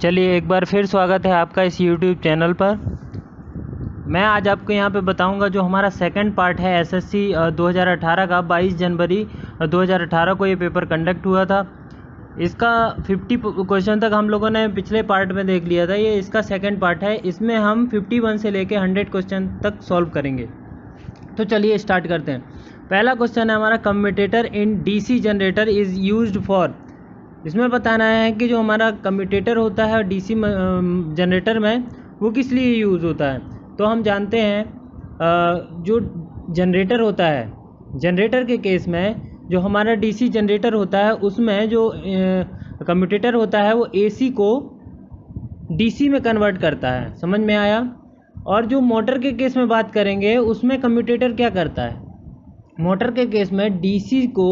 चलिए एक बार फिर स्वागत है आपका इस YouTube चैनल पर। मैं आज आपको यहाँ पे बताऊँगा जो हमारा सेकंड पार्ट है एसएससी 2018 का। 22 जनवरी 2018 को ये पेपर कंडक्ट हुआ था। इसका 50 क्वेश्चन तक हम लोगों ने पिछले पार्ट में देख लिया था। ये इसका सेकंड पार्ट है। इसमें हम 51 से लेके 100 क्वेश्चन तक सॉल्व करेंगे। तो चलिए स्टार्ट करते हैं। पहला क्वेश्चन है हमारा, commutator in DC generator is used for. इसमें बताना है कि जो हमारा कम्यूटेटर होता है डीसी जनरेटर में वो किस लिए यूज़ होता है। तो हम जानते हैं जो जनरेटर होता है, जनरेटर के केस में जो हमारा डीसी जनरेटर होता है उसमें जो कम्यूटेटर होता है वो एसी को डीसी में कन्वर्ट करता है। समझ में आया। और जो मोटर के केस में बात करेंगे उसमें कम्यूटेटर क्या करता है, मोटर के केस में डीसी को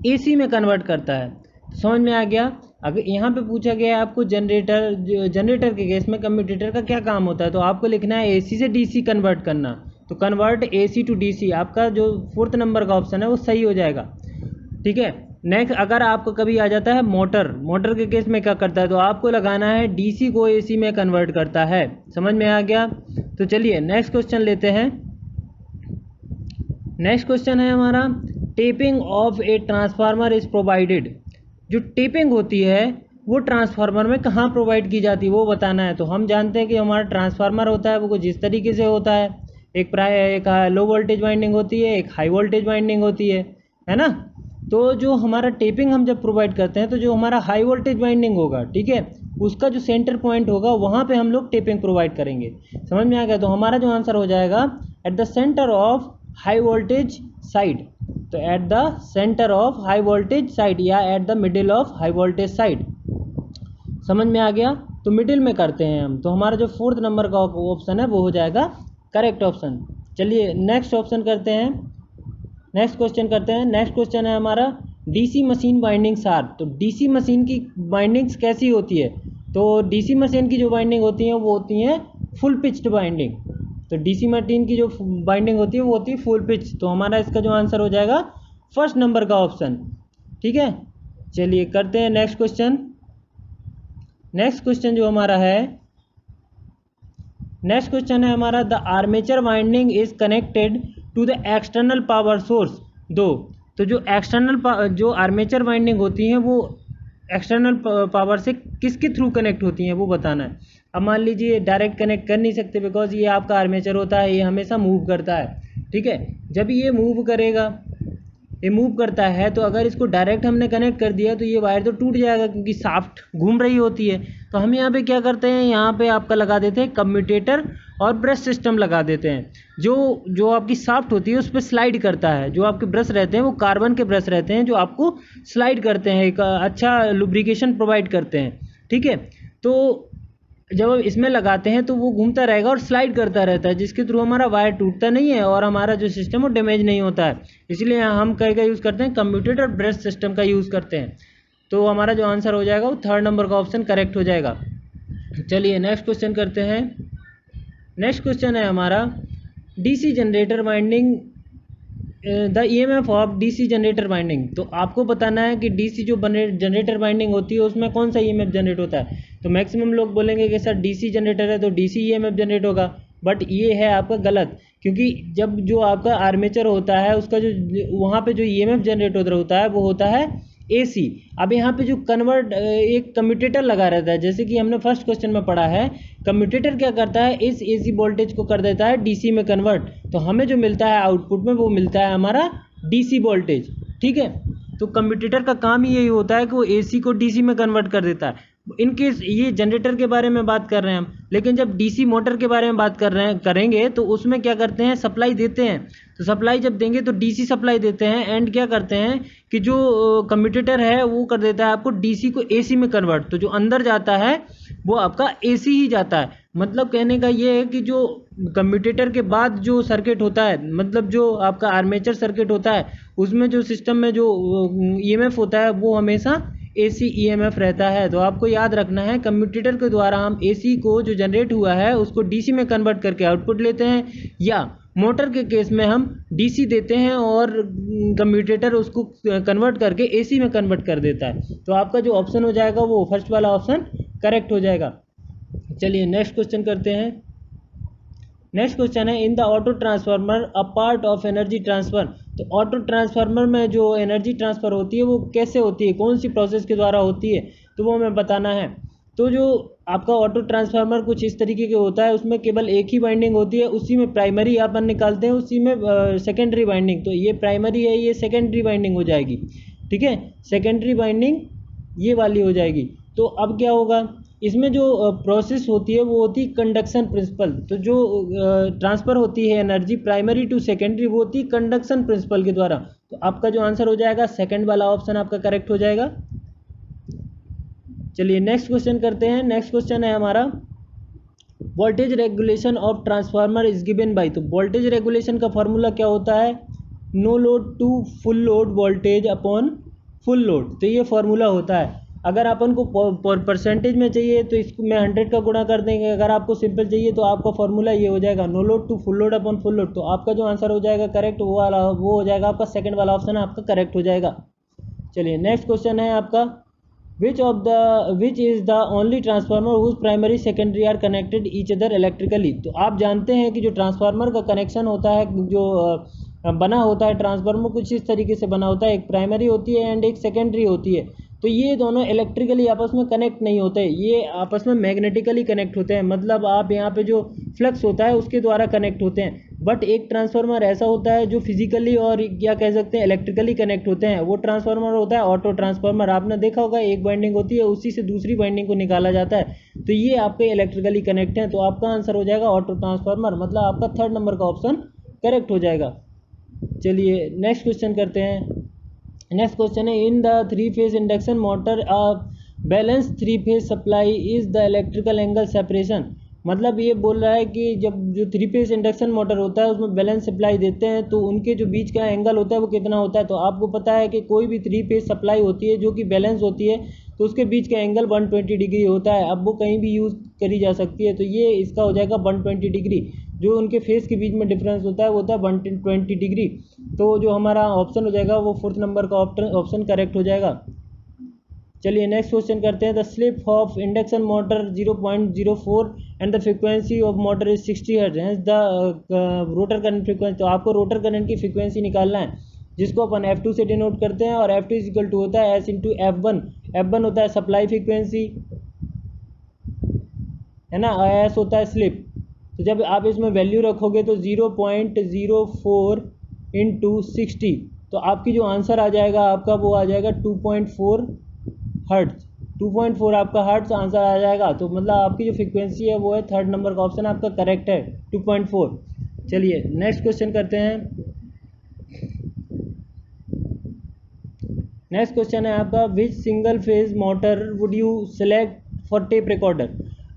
एसी में कन्वर्ट करता है। समझ में आ गया। अगर यहाँ पे पूछा गया है आपको जनरेटर के केस में कम्यूटेटर का क्या काम होता है, तो आपको लिखना है एसी से डीसी कन्वर्ट करना। तो कन्वर्ट एसी टू डीसी, आपका जो 4th नंबर का ऑप्शन है वो सही हो जाएगा। ठीक है। नेक्स्ट, अगर आपको कभी आ जाता है मोटर के केस में क्या करता है, तो आपको लगाना है डीसी को एसी में कन्वर्ट करता है। समझ में आ गया। तो चलिए नेक्स्ट क्वेश्चन लेते हैं। नेक्स्ट क्वेश्चन है हमारा, tapping of a transformer is provided. जो टेपिंग होती है वो ट्रांसफार्मर में कहाँ प्रोवाइड की जाती है वो बताना है। तो हम जानते हैं कि हमारा ट्रांसफार्मर होता है वो कुछ इस तरीके से होता है। एक लो वोल्टेज वाइंडिंग होती है, एक हाई वोल्टेज वाइंडिंग होती है ना। तो जो हमारा टेपिंग हम जब प्रोवाइड करते हैं तो जो हमारा हाई वोल्टेज वाइंडिंग होगा, ठीक है, उसका जो सेंटर पॉइंट होगा वहाँ पे हम लोग टेपिंग प्रोवाइड करेंगे। समझ में आ गया। तो हमारा जो आंसर हो जाएगा at the center of high voltage side. तो at the center of high voltage side या at the middle of high voltage side. समझ में आ गया। तो मिडिल में करते हैं हम। तो हमारा जो 4th नंबर का ऑप्शन है वो हो जाएगा करेक्ट ऑप्शन। चलिए नेक्स्ट ऑप्शन करते हैं, नेक्स्ट क्वेश्चन करते हैं। नेक्स्ट क्वेश्चन है हमारा, डीसी मशीन बाइंडिंग्स आर। तो डीसी मशीन की बाइंडिंग्स कैसी होती है। तो डीसी मशीन की जो बाइंडिंग होती है वो होती है फुल पिच्ड बाइंडिंग। तो डीसी मशीन की जो बाइंडिंग होती है वो होती है फुल पिच। तो हमारा इसका जो आंसर हो जाएगा 1st नंबर का ऑप्शन। ठीक है। चलिए करते हैं नेक्स्ट क्वेश्चन। नेक्स्ट क्वेश्चन जो हमारा है, नेक्स्ट क्वेश्चन है हमारा, the armature winding is connected to the external power source. तो जो एक्सटर्नल जो आर्मेचर वाइंडिंग होती हैं वो एक्सटर्नल पावर से किसके थ्रू कनेक्ट होती हैं वो बताना है। अब मान लीजिए डायरेक्ट कनेक्ट कर नहीं सकते बिकॉज ये आपका आर्मेचर होता है, ये हमेशा मूव करता है। ठीक है। जब ये मूव करेगा, ये मूव करता है, तो अगर इसको डायरेक्ट हमने कनेक्ट कर दिया तो ये वायर तो टूट जाएगा क्योंकि शाफ्ट घूम रही होती है। तो हम यहाँ पे क्या करते हैं, यहाँ पे आपका लगा देते हैं कम्यूटेटर और ब्रश सिस्टम लगा देते हैं। जो आपकी शाफ्ट होती है उस पर स्लाइड करता है। जो आपके ब्रश रहते हैं वो कार्बन के ब्रश रहते हैं जो आपको स्लाइड करते हैं, एक अच्छा लुब्रिकेशन प्रोवाइड करते हैं। ठीक है। तो जब इसमें लगाते हैं तो वो घूमता रहेगा और स्लाइड करता रहता है, जिसके थ्रू हमारा वायर टूटता नहीं है और हमारा जो सिस्टम वो डैमेज नहीं होता है। इसलिए हम कहीं का यूज़ करते हैं कम्यूटेटर ब्रश सिस्टम का यूज़ करते हैं। तो हमारा जो आंसर हो जाएगा वो 3rd नंबर का ऑप्शन करेक्ट हो जाएगा। चलिए नेक्स्ट क्वेश्चन करते हैं। नेक्स्ट क्वेश्चन है हमारा, DC generator winding the EMF of DC generator winding. तो आपको बताना है कि डीसी जो जनरेटर वाइंडिंग होती है उसमें कौन सा ईएमएफ जनरेट होता है। तो मैक्सिमम लोग बोलेंगे कि सर डीसी जनरेटर है तो डीसी ईएमएफ जनरेट होगा, बट ये है आपका गलत। क्योंकि जब जो आपका आर्मेचर होता है उसका जो वहाँ पे जो ईएमएफ जनरेट होता है वो होता है एसी। अब यहाँ पे जो एक कम्यूटेटर लगा रहता है, जैसे कि हमने फर्स्ट क्वेश्चन में पढ़ा है, कम्यूटेटर क्या करता है, इस एसी वोल्टेज को कर देता है डीसी में कन्वर्ट। तो हमें जो मिलता है आउटपुट में वो मिलता है हमारा डीसी वोल्टेज। ठीक है। तो कम्यूटेटर का काम ही यही होता है कि वो एसी को डीसी में कन्वर्ट कर देता है। इनकेस ये जनरेटर के बारे में बात कर रहे हैं हम, लेकिन जब डीसी मोटर के बारे में बात करेंगे तो उसमें क्या करते हैं, सप्लाई देते हैं। तो सप्लाई जब देंगे तो डीसी सप्लाई देते हैं एंड क्या करते हैं कि जो कम्यूटेटर है वो कर देता है आपको डीसी को एसी में कन्वर्ट। तो जो अंदर जाता है वो आपका एसी ही जाता है। मतलब कहने का ये है कि जो कम्यूटेटर के बाद जो सर्किट होता है, मतलब जो आपका आर्मेचर सर्किट होता है, उसमें जो सिस्टम में जो ईएमएफ होता है वो हमेशा एसी ईएमएफ रहता है। तो आपको याद रखना है कम्यूटेटर के द्वारा हम एसी को जो जनरेट हुआ है उसको डीसी में कन्वर्ट करके आउटपुट लेते हैं, या मोटर के केस में हम डीसी देते हैं और कम्यूटेटर उसको कन्वर्ट करके एसी में कन्वर्ट कर देता है। तो आपका जो ऑप्शन हो जाएगा वो फर्स्ट वाला ऑप्शन करेक्ट हो जाएगा। चलिए नेक्स्ट क्वेश्चन करते हैं। नेक्स्ट क्वेश्चन है in the auto transformer a part of energy transfer. तो ऑटो ट्रांसफार्मर में जो एनर्जी ट्रांसफ़र होती है वो कैसे होती है, कौन सी प्रोसेस के द्वारा होती है, तो वो हमें बताना है। तो जो आपका ऑटो ट्रांसफार्मर कुछ इस तरीके के होता है, उसमें केवल एक ही वाइंडिंग होती है, उसी में प्राइमरी अपन निकालते हैं, उसी में सेकेंडरी वाइंडिंग। तो ये प्राइमरी है, ये सेकेंडरी वाइंडिंग हो जाएगी, ठीक है, सेकेंडरी वाइंडिंग ये वाली हो जाएगी। तो अब क्या होगा, इसमें जो प्रोसेस होती है वो होती है कंडक्शन प्रिंसिपल। तो जो ट्रांसफ़र होती है एनर्जी प्राइमरी टू सेकेंडरी वो होती है कंडक्शन प्रिंसिपल के द्वारा। तो आपका जो आंसर हो जाएगा सेकंड वाला ऑप्शन आपका करेक्ट हो जाएगा। चलिए नेक्स्ट क्वेश्चन करते हैं। नेक्स्ट क्वेश्चन है हमारा voltage regulation of transformer is given by. तो वोल्टेज रेगुलेशन का फॉर्मूला क्या होता है, no load to full load voltage upon full load. तो ये फॉर्मूला होता है। अगर अपन को परसेंटेज में चाहिए तो इसको मैं 100 का गुणा कर देंगे, अगर आपको सिंपल चाहिए तो आपका फॉर्मूला ये हो जाएगा no load to full load upon full load. तो आपका जो आंसर हो जाएगा करेक्ट वो वाला वो हो जाएगा आपका सेकंड वाला ऑप्शन आपका करेक्ट हो जाएगा। चलिए नेक्स्ट क्वेश्चन है आपका which is the only transformer whose primary secondary are connected each other electrically. तो आप जानते हैं कि जो ट्रांसफार्मर का कनेक्शन होता है, जो बना होता है ट्रांसफार्मर कुछ इस तरीके से बना होता है, एक प्राइमरी होती है एंड एक सेकेंडरी होती है। तो ये दोनों इलेक्ट्रिकली आपस में कनेक्ट नहीं होते, ये आपस में मैग्नेटिकली कनेक्ट होते हैं। मतलब आप यहाँ पे जो फ्लक्स होता है उसके द्वारा कनेक्ट होते हैं। बट एक ट्रांसफार्मर ऐसा होता है जो फिजिकली और क्या कह सकते हैं इलेक्ट्रिकली कनेक्ट होते हैं, वो ट्रांसफार्मर होता है ऑटो ट्रांसफार्मर। आपने देखा होगा एक वाइंडिंग होती है, उसी से दूसरी वाइंडिंग को निकाला जाता है। तो ये आपके इलेक्ट्रिकली कनेक्ट हैं। तो आपका आंसर हो जाएगा ऑटो ट्रांसफार्मर, मतलब आपका थर्ड नंबर का ऑप्शन करेक्ट हो जाएगा। चलिए नेक्स्ट क्वेश्चन करते हैं। नेक्स्ट क्वेश्चन है in the 3 phase induction motor balance 3 phase supply is the electrical angle separation. मतलब ये बोल रहा है कि जब जो 3 फेज इंडक्शन मोटर होता है उसमें बैलेंस सप्लाई देते हैं तो उनके जो बीच का एंगल होता है वो कितना होता है। तो आपको पता है कि कोई भी 3 फेज सप्लाई होती है जो कि बैलेंस होती है तो उसके बीच का एंगल 120 डिग्री होता है। अब वो कहीं भी यूज़ करी जा सकती है, तो ये इसका हो जाएगा 120 डिग्री। जो उनके फेस के बीच में डिफरेंस होता है वो होता है 120 डिग्री। तो जो हमारा ऑप्शन हो जाएगा वो फोर्थ नंबर का ऑप्शन करेक्ट हो जाएगा। चलिए नेक्स्ट क्वेश्चन करते हैं। The slip of induction motor 0.04 and the frequency of motor is 60 hertz, hence the rotor current frequency. तो आपको रोटर करंट की फ्रीक्वेंसी निकालना है, जिसको अपन F2 से डिनोट करते हैं, और F2 इक्वल टू होता है S इंटू F1। F1 होता है सप्लाई फ्रीक्वेंसी, है ना, S होता है स्लिप। तो जब आप इसमें वैल्यू रखोगे तो 0.04 इंटू 60, तो आपकी जो आंसर आ जाएगा आपका वो आ जाएगा 2.4 हर्ट्ज। 2.4 आपका हर्ट्ज आंसर आ जाएगा। तो मतलब आपकी जो फ्रीक्वेंसी है वो है थर्ड नंबर का ऑप्शन आपका करेक्ट है 2.4। चलिए नेक्स्ट क्वेश्चन करते हैं। नेक्स्ट क्वेश्चन है आपका विच single phase motor would you select for tape recorder.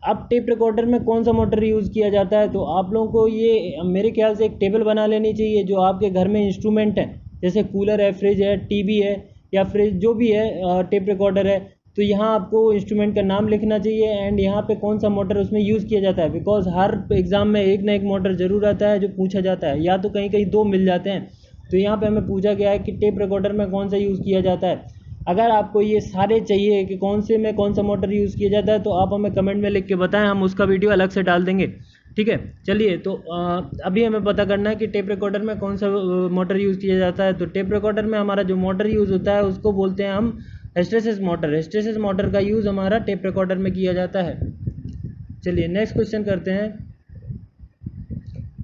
अब टेप रिकॉर्डर में कौन सा मोटर यूज़ किया जाता है, तो आप लोगों को ये मेरे ख्याल से एक टेबल बना लेनी चाहिए। जो आपके घर में इंस्ट्रूमेंट है, जैसे कूलर है, फ्रिज है, टीवी है या फ्रिज जो भी है, टेप रिकॉर्डर है, तो यहाँ आपको इंस्ट्रूमेंट का नाम लिखना चाहिए एंड यहाँ पे कौन सा मोटर उसमें यूज़ किया जाता है। बिकॉज हर एग्ज़ाम में एक ना एक मोटर ज़रूर आता है जो पूछा जाता है, या तो कहीं कहीं 2 मिल जाते हैं। तो यहाँ पे हमें पूछा गया है कि टेप रिकॉर्डर में कौन सा यूज़ किया जाता है। अगर आपको ये सारे चाहिए कि कौन से में कौन सा मोटर यूज़ किया जाता है तो आप हमें कमेंट में लिख के बताएं, हम उसका वीडियो अलग से डाल देंगे, ठीक है। चलिए तो अभी हमें पता करना है कि टेप रिकॉर्डर में कौन सा मोटर यूज़ किया जाता है। तो टेप रिकॉर्डर में हमारा जो मोटर यूज़ होता है उसको बोलते हैं हम हिस्टैरिसीस मोटर। हिस्टैरिसीस मोटर का यूज़ हमारा टेप रिकॉर्डर में किया जाता है। चलिए नेक्स्ट क्वेश्चन करते हैं।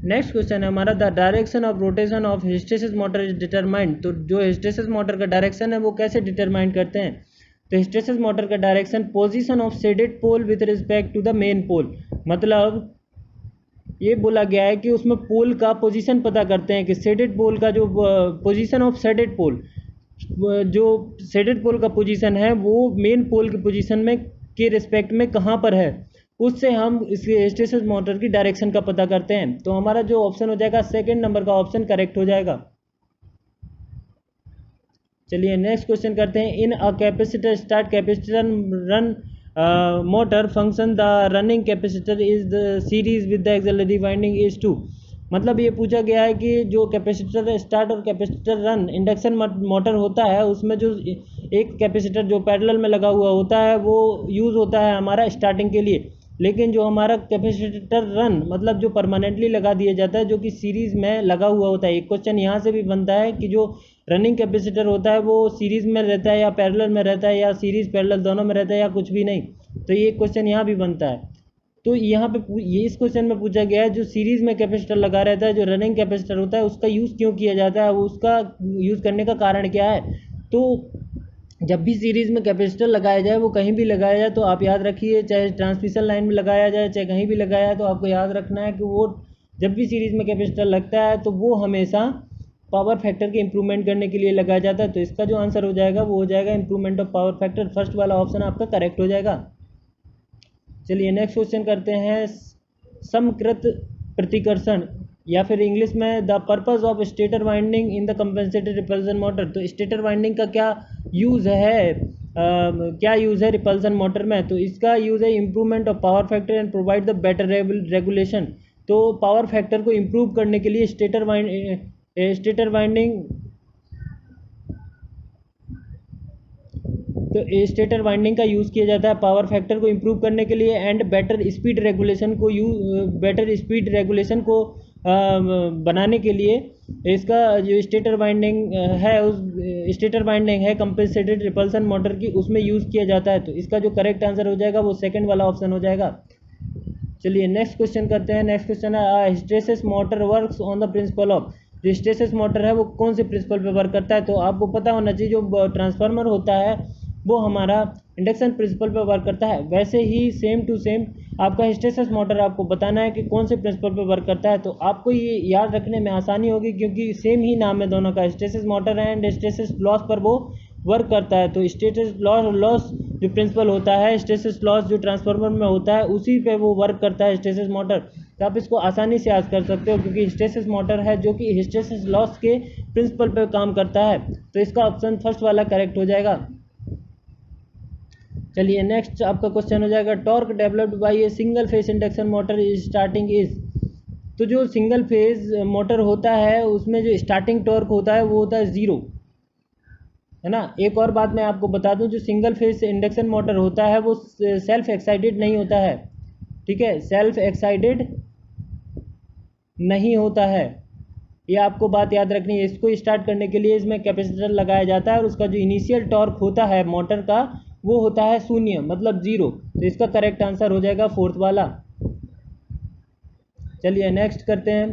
नेक्स्ट क्वेश्चन है हमारा the direction of rotation of hysteresis motor is determined. तो जो हिस्टैरिसीस मोटर का डायरेक्शन है वो कैसे डिटरमाइन करते हैं। तो हिस्टैरिसीस मोटर का direction position of shaded pole with respect to the main pole. मतलब ये बोला गया है कि उसमें पोल का पोजीशन पता करते हैं कि शेडेड पोल का जो पोजीशन ऑफ शेडेड पोल, जो शेडेड पोल का पोजीशन है वो मेन पोल की पोजीशन में के रिस्पेक्ट में कहाँ पर है, उससे हम इसके हिस्टैरिसीस मोटर की डायरेक्शन का पता करते हैं। तो हमारा जो ऑप्शन हो जाएगा सेकंड नंबर का ऑप्शन करेक्ट हो जाएगा। चलिए नेक्स्ट क्वेश्चन करते हैं। In a capacitor start capacitor run motor function the running capacitor is the series with the auxiliary winding is 2। मतलब ये पूछा गया है कि जो कैपेसिटर स्टार्ट और कैपेसिटर रन इंडक्शन मोटर होता है, उसमें जो एक कैपेसिटर जो पैरेलल में लगा हुआ होता है वो यूज़ होता है हमारा स्टार्टिंग के लिए, लेकिन जो हमारा कैपेसिटर रन मतलब जो परमानेंटली लगा दिया जाता है, जो कि सीरीज़ में लगा हुआ होता है। एक क्वेश्चन यहाँ से भी बनता है कि जो रनिंग कैपेसिटर होता है वो सीरीज़ में रहता है या पैरेलल में रहता है, या सीरीज़ पैरेलल दोनों में रहता है, या कुछ भी नहीं। तो ये क्वेश्चन यहाँ भी बनता है। तो यहाँ पे ये इस क्वेश्चन में पूछा गया है जो सीरीज़ में कैपेसिटर लगा रहता है, जो रनिंग कैपेसिटर होता है, उसका यूज़ क्यों किया जाता है, वो उसका यूज़ करने का कारण क्या है। तो जब भी सीरीज़ में कैपेसिटर लगाया जाए, वो कहीं भी लगाया जाए, तो आप याद रखिए, चाहे ट्रांसमिशन लाइन में लगाया जाए चाहे कहीं भी लगाया जाए, तो आपको याद रखना है कि वो जब भी सीरीज़ में कैपेसिटर लगता है तो वो हमेशा पावर फैक्टर के इम्प्रूवमेंट करने के लिए लगाया जाता है। तो इसका जो आंसर हो जाएगा वो हो जाएगा improvement of power factor. First वाला ऑप्शन आपका करेक्ट हो जाएगा। चलिए नेक्स्ट क्वेश्चन करते हैं। समकृत प्रतिकर्षण या फिर इंग्लिश में the purpose of stator winding in the compensated repulsion motor. तो स्टेटर वाइंडिंग का क्या यूज़ है, क्या यूज़ है रिपल्सन मोटर में। तो इसका यूज़ है improvement of power factor and provide the better regulation. तो पावर फैक्टर को इम्प्रूव करने के लिए स्टेटर वाइंडिंग तो स्टेटर वाइंडिंग का यूज़ किया जाता है पावर फैक्टर को इम्प्रूव करने के लिए एंड बेटर स्पीड रेगुलेशन को बनाने के लिए। इसका जो स्टेटर वाइंडिंग है कंपेंसेटेड रिपल्सन मोटर की, उसमें यूज़ किया जाता है। तो इसका जो करेक्ट आंसर हो जाएगा वो सेकंड वाला ऑप्शन हो जाएगा। चलिए नेक्स्ट क्वेश्चन करते हैं। नेक्स्ट क्वेश्चन है hysteresis motor works on the principle of. जो हिस्टेरेसिस मोटर है वो कौन से प्रिंसिपल पे वर्क करता है। तो आपको पता होना चाहिए जो ट्रांसफार्मर होता है वो हमारा इंडक्शन प्रिंसिपल पर वर्क करता है। वैसे ही सेम टू सेम आपका हिस्टेरेसिस मोटर आपको बताना है कि कौन से प्रिंसिपल पर वर्क करता है। तो आपको ये याद रखने में आसानी होगी क्योंकि सेम ही नाम है दोनों का, hysteresis motor and hysteresis loss पर वो वर्क करता है। तो हिस्टेरेसिस लॉस जो प्रिंसिपल होता है, हिस्टेरेसिस लॉस जो ट्रांसफार्मर में होता है, उसी पे वो वर्क करता है हिस्टेरेसिस मोटर। तो आप इसको आसानी से याद कर सकते हो क्योंकि हिस्टेरेसिस मोटर है जो कि हिस्टेरेसिस लॉस के प्रिंसिपल पर काम करता है। तो इसका ऑप्शन फर्स्ट वाला करेक्ट हो जाएगा। चलिए नेक्स्ट आपका क्वेश्चन हो जाएगा torque developed by a single phase induction motor is starting is. तो जो सिंगल फेज मोटर होता है उसमें जो स्टार्टिंग टॉर्क होता है वो होता है 0, है ना। एक और बात मैं आपको बता दूं, जो सिंगल फेज इंडक्शन मोटर होता है वो सेल्फ एक्साइटेड नहीं होता है, ठीक है, सेल्फ एक्साइटेड नहीं होता है, ये आपको बात याद रखनी है। इसको स्टार्ट करने के लिए इसमें कैपेसिटर लगाया जाता है और उसका जो इनिशियल टॉर्क होता है मोटर का वो होता है 0 मतलब 0। तो इसका करेक्ट आंसर हो जाएगा फोर्थ वाला। चलिए नेक्स्ट करते हैं।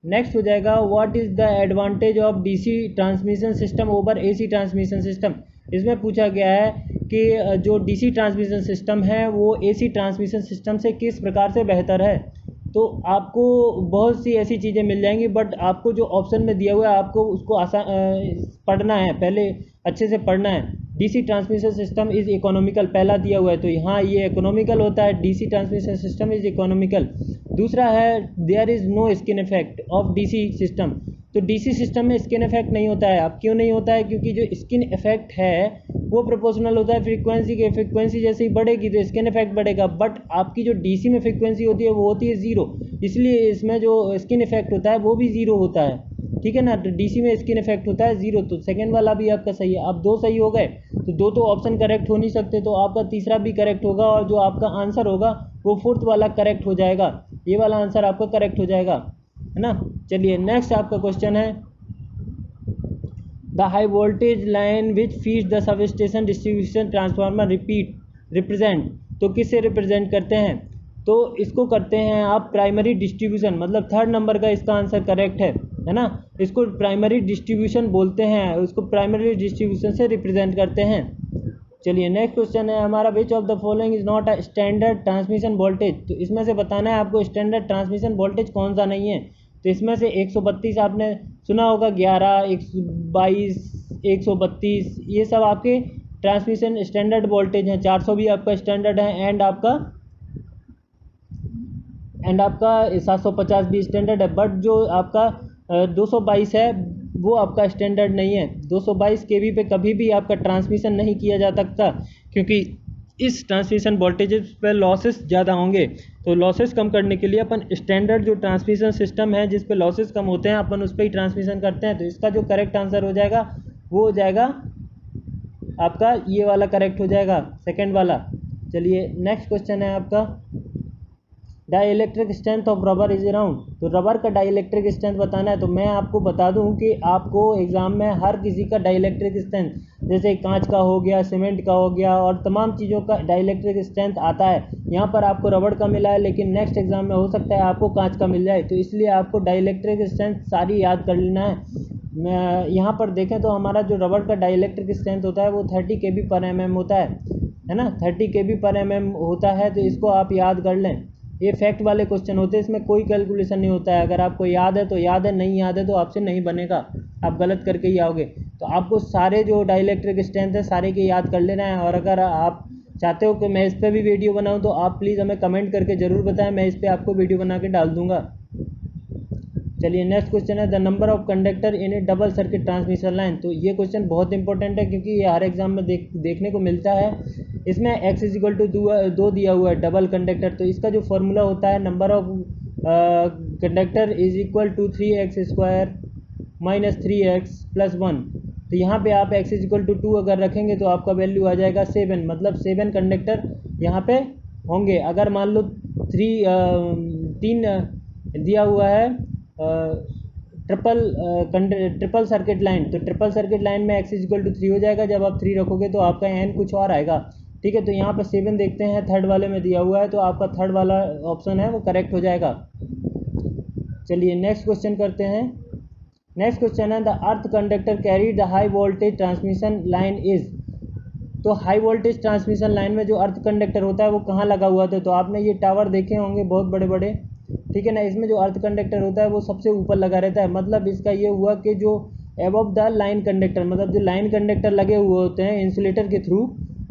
नेक्स्ट हो जाएगा what is the advantage of DC transmission system over AC transmission system. इसमें पूछा गया है कि जो डीसी ट्रांसमिशन सिस्टम है वो एसी ट्रांसमिशन सिस्टम से किस प्रकार से बेहतर है। तो आपको बहुत सी ऐसी चीज़ें मिल जाएंगी, बट आपको जो ऑप्शन में दिया हुआ है आपको उसको पढ़ना है, पहले अच्छे से पढ़ना है। DC transmission system is economical पहला दिया हुआ है, तो यहाँ ये इकोनॉमिकल होता है, DC transmission system is economical. दूसरा है there is no skin effect of DC system. तो डीसी सिस्टम में स्किन इफेक्ट नहीं होता है। अब क्यों नहीं होता है, क्योंकि जो स्किन इफेक्ट है वो प्रोपोर्शनल होता है फ्रीक्वेंसी के। फ्रीक्वेंसी जैसे ही बढ़ेगी तो स्किन इफेक्ट बढ़ेगा, बट आपकी जो डीसी में फ्रीक्वेंसी होती है वो होती है 0, इसलिए इसमें जो स्किन इफेक्ट होता है वो भी 0 होता है, ठीक है ना। तो डीसी में स्किन इफेक्ट होता है 0। तो सेकेंड वाला भी आपका सही है। अब 2 सही हो गए, तो 2 तो ऑप्शन करेक्ट हो नहीं सकते, तो आपका तीसरा भी करेक्ट होगा और जो आपका आंसर होगा वो फोर्थ वाला करेक्ट हो जाएगा। ये वाला आंसर आपका करेक्ट हो जाएगा, है ना। चलिए नेक्स्ट आपका क्वेश्चन है the high voltage line which feeds the sub station distribution transformer represent. तो किससे रिप्रेजेंट करते हैं, तो इसको करते हैं आप प्राइमरी डिस्ट्रीब्यूशन, मतलब थर्ड नंबर का इसका आंसर करेक्ट है ना। इसको प्राइमरी डिस्ट्रीब्यूशन बोलते हैं, उसको प्राइमरी डिस्ट्रीब्यूशन से रिप्रेजेंट करते हैं। चलिए नेक्स्ट क्वेश्चन है हमारा विच of the following is not a standard transmission voltage. तो इसमें से बताना है आपको स्टैंडर्ड ट्रांसमिशन वोल्टेज कौन सा नहीं है। तो इसमें से 132 आपने सुना होगा, 11, 122, 132 ये सब आपके ट्रांसमिशन स्टैंडर्ड वोल्टेज हैं। 400 भी आपका स्टैंडर्ड है एंड आपका 750 भी स्टैंडर्ड है, बट जो आपका 222 है वो आपका स्टैंडर्ड नहीं है। 222 kV पे कभी भी आपका ट्रांसमिशन नहीं किया जा सकता, क्योंकि इस ट्रांसमिशन वोल्टेजेस पे लॉसेस ज़्यादा होंगे। तो लॉसेस कम करने के लिए अपन स्टैंडर्ड जो ट्रांसमिशन सिस्टम है जिस पे लॉसेस कम होते हैं अपन उस पर ही ट्रांसमिशन करते हैं। तो इसका जो करेक्ट आंसर हो जाएगा वो हो जाएगा आपका ये वाला करेक्ट हो जाएगा, सेकंड वाला। चलिए नेक्स्ट क्वेश्चन है आपका, dielectric strength of rubber is around. तो रबर का डाइइलेक्ट्रिक स्ट्रेंथ बताना है। तो मैं आपको बता दूं कि आपको एग्जाम में हर किसी का डाइइलेक्ट्रिक स्ट्रेंथ, जैसे कांच का हो गया, सीमेंट का हो गया और तमाम चीज़ों का डाइइलेक्ट्रिक स्ट्रेंथ आता है। यहाँ पर आपको रबर का मिला है, लेकिन नेक्स्ट एग्जाम में हो सकता है आपको कांच का मिल जाए। तो इसलिए आपको डाइइलेक्ट्रिक स्ट्रेंथ सारी याद कर लेना है। यहाँ पर देखें तो हमारा जो रबर का डाइइलेक्ट्रिक स्ट्रेंथ होता है वो 30 kb पर mm होता है ना, 30 kb पर mm होता है। तो इसको आप याद कर लें। ये फैक्ट वाले क्वेश्चन होते हैं, इसमें कोई कैलकुलेशन नहीं होता है। अगर आपको याद है तो याद है, नहीं याद है तो आपसे नहीं बनेगा, आप गलत करके ही आओगे। तो आपको सारे जो डाइइलेक्ट्रिक स्ट्रेंथ है सारे के याद कर लेना है। और अगर आप चाहते हो कि मैं इस पर भी वीडियो बनाऊं तो आप प्लीज़ हमें कमेंट करके ज़रूर बताएं, मैं इस पर आपको वीडियो बना के डाल दूंगा। चलिए नेक्स्ट क्वेश्चन है, the number of conductor in A double circuit transmission line. तो ये क्वेश्चन बहुत इंपॉर्टेंट है क्योंकि ये हर एग्जाम में देखने को मिलता है। इसमें x इजिकल टू 2 दिया हुआ है, डबल कंडक्टर। तो इसका जो फॉर्मूला होता है, number of conductor is equal to 3x² minus 3x plus 1। तो यहाँ पे आप x इजिकल टू 2 अगर रखेंगे तो आपका वैल्यू आ जाएगा 7, मतलब 7 कंडक्टर यहाँ पे होंगे। अगर मान लो 3 दिया हुआ है ट्रिपल सर्किट लाइन, तो ट्रिपल सर्किट लाइन में x इजिकल टू 3 हो जाएगा। जब आप 3 रखोगे तो आपका n कुछ और आएगा, ठीक है। तो यहाँ पर 7 देखते हैं, थर्ड वाले में दिया हुआ है, तो आपका थर्ड वाला ऑप्शन है वो करेक्ट हो जाएगा। चलिए नेक्स्ट क्वेश्चन करते हैं। नेक्स्ट क्वेश्चन है, the earth conductor carry the high voltage transmission line is. तो हाई वोल्टेज ट्रांसमिशन लाइन में जो अर्थ कंडक्टर होता है वो कहाँ लगा हुआ था। तो आपने ये टावर देखे होंगे बहुत बड़े बड़े, ठीक है ना। इसमें जो अर्थ कंडक्टर होता है वो सबसे ऊपर लगा रहता है। मतलब इसका ये हुआ कि जो एबव द लाइन कंडक्टर, मतलब जो लाइन कंडक्टर लगे हुए होते हैं इंसुलेटर के थ्रू,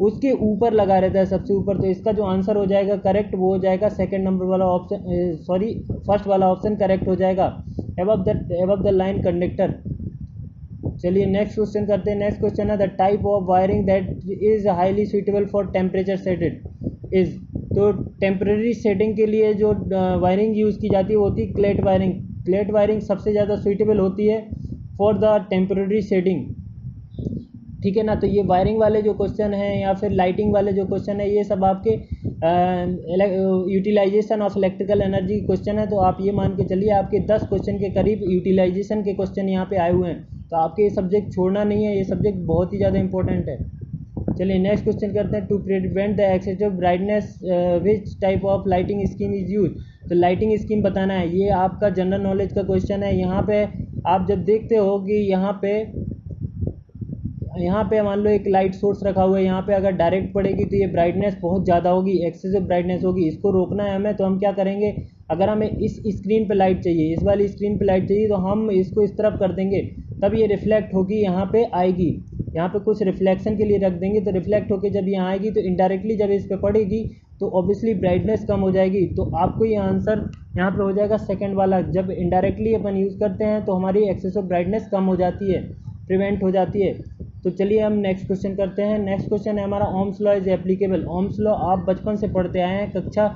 उसके ऊपर लगा रहता है सबसे ऊपर। तो इसका जो आंसर हो जाएगा करेक्ट वो हो जाएगा सेकंड नंबर वाला ऑप्शन, सॉरी फर्स्ट वाला ऑप्शन करेक्ट हो जाएगा, एबव द लाइन कंडक्टर। चलिए नेक्स्ट क्वेश्चन करते हैं। नेक्स्ट क्वेश्चन है, the type of wiring that is highly suitable for temperature settled is. तो टेम्परेरी सेटिंग के लिए जो वायरिंग यूज़ की जाती है वो होती है क्लेट वायरिंग। क्लेट वायरिंग सबसे ज़्यादा सुइटेबल होती है फॉर द टेम्परेरी सेटिंग, ठीक है ना। तो ये वायरिंग वाले जो क्वेश्चन हैं या फिर लाइटिंग वाले जो क्वेश्चन है ये सब आपके utilization of electrical energy question है। तो आप ये मान के चलिए आपके 10 क्वेश्चन के करीब यूटिलाइजेशन के क्वेश्चन यहाँ पे आए हुए हैं। तो आपके ये सब्जेक्ट छोड़ना नहीं है, ये सब्जेक्ट बहुत ही ज़्यादा इंपॉर्टेंट है। चलिए नेक्स्ट क्वेश्चन करते हैं, to prevent the excessive brightness which type of lighting scheme is use. तो लाइटिंग स्कीम बताना है, ये आपका जनरल नॉलेज का क्वेश्चन है। यहाँ पे आप जब देखते हो कि यहाँ पे मान लो एक लाइट सोर्स रखा हुआ है, यहाँ पे अगर डायरेक्ट पड़ेगी तो ये ब्राइटनेस बहुत ज़्यादा होगी, एक्सेसिव ब्राइटनेस होगी। इसको रोकना है हमें, तो हम क्या करेंगे, अगर हमें इस स्क्रीन पे लाइट चाहिए, इस वाली स्क्रीन पे लाइट चाहिए, तो हम इसको इस तरफ कर देंगे, तब ये रिफ्लेक्ट होगी यहाँ पे आएगी। यहाँ पे कुछ रिफ्लेक्शन के लिए रख देंगे, तो रिफ्लेक्ट होकर जब यहाँ आएगी तो इनडायरेक्टली जब इस पे पड़ेगी तो ऑब्वियसली ब्राइटनेस कम हो जाएगी। तो आपको ये आंसर यहाँ पे हो जाएगा सेकंड वाला। जब इनडायरेक्टली अपन यूज़ करते हैं तो हमारी एक्सेसिव ब्राइटनेस कम हो जाती है, प्रिवेंट हो जाती है। तो चलिए हम नेक्स्ट क्वेश्चन करते हैं। नेक्स्ट क्वेश्चन है हमारा, Ohm's law is applicable. Ohm's law आप बचपन से पढ़ते आए हैं, कक्षा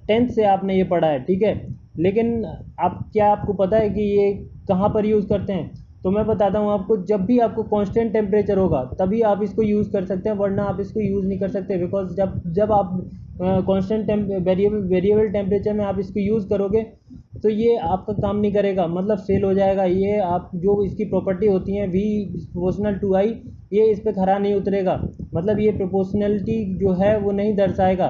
10th से आपने ये पढ़ा है, ठीक है। लेकिन आपको पता है कि ये कहाँ पर यूज़ करते हैं? तो मैं बताता हूँ आपको, जब भी आपको कांस्टेंट टेम्परेचर होगा तभी आप इसको यूज़ कर सकते हैं, वरना आप इसको यूज़ नहीं कर सकते। बिकॉज जब आप कांस्टेंट वेरिएबल टेम्परेचर में आप इसको यूज़ करोगे तो ये आपका काम नहीं करेगा, मतलब फेल हो जाएगा। ये आप जो इसकी प्रॉपर्टी होती हैं V प्रोपोर्शनल टू I, ये इस पर खरा नहीं उतरेगा, मतलब ये प्रोपोर्शनलिटी जो है वो नहीं दर्शाएगा,